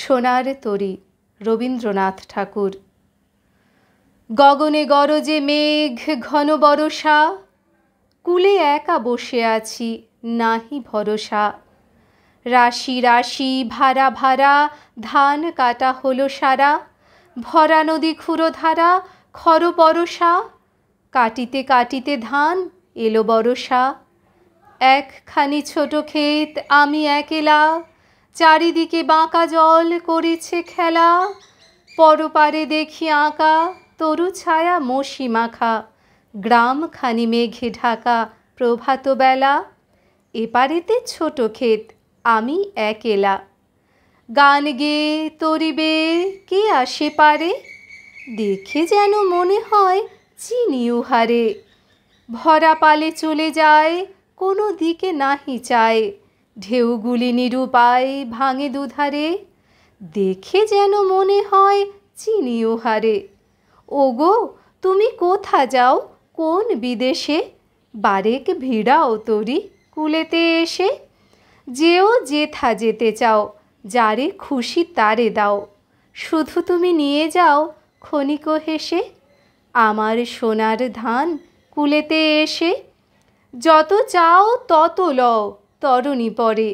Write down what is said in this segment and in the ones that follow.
সোনার তরী রবীন্দ্রনাথ ঠাকুর। গগনে গরজে মেঘ ঘন বরষা, কূলে একা বসে আছি নাহি ভরসা। রাশি রাশি ভাড়া ভাড়া ধান কাটা হলো সারা, ভরা নদী ক্ষুরধারা খর পরশা। কাটিতে কাটিতে ধান এলো বরষা। একখানি ছোট ক্ষেত আমি একেলা, চারিদিকে বাঁকা জল করেছে খেলা। পরপারে দেখি আঁকা তরু ছায়া মসি মাখা, গ্রামখানি মেঘে ঢাকা প্রভাত বেলা। এপারেতে ছোট ক্ষেত আমি একেলা, গান গেয়ে তরি বেয়ে কে আসে পারে। দেখে যেন মনে হয় চিনি উহারে, ভরা পালে চলে যায় কোনো দিকে নাহি চায়। ঢেউগুলি নিরুপায় ভাঙে দুধারে, দেখে যেন মনে হয় চিনি উহারে। ওগো তুমি কোথা যাও কোন বিদেশে, বারেক ভিড়াও তরি কূলেতে এসে। যেও যেথা যেতে চাও, যারে খুশি তারে দাও, শুধু তুমি নিয়ে যাও ক্ষণিক হেসে। আমার সোনার ধান কূলেতে এসে, যত চাও তত লও তরণী পরে।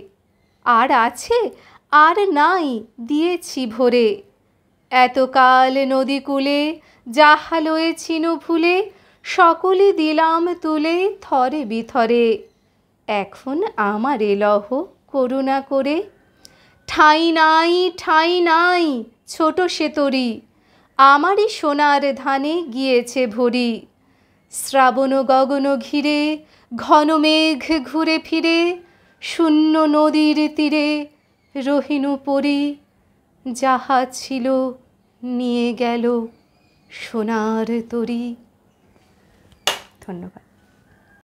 আর আছে আর নাই দিয়েছি ভরে, এতকাল নদী কূলে যাহা লয়েছিনু ভুলে, সকলে দিলাম তুলে থরে বিথরে। এখন আমারে লহ করুণা করে। ঠাঁই নাই ঠাঁই নাই ছোট সে তরী, আমারই সোনার ধানে গিয়েছে ভরি। শ্রাবণ গগন ঘিরে ঘন মেঘ ঘুরে ফিরে, শূন্য নদীর তীরে রহিনু পরি। যাহা ছিল নিয়ে গেল সোনার তরী। ধন্যবাদ।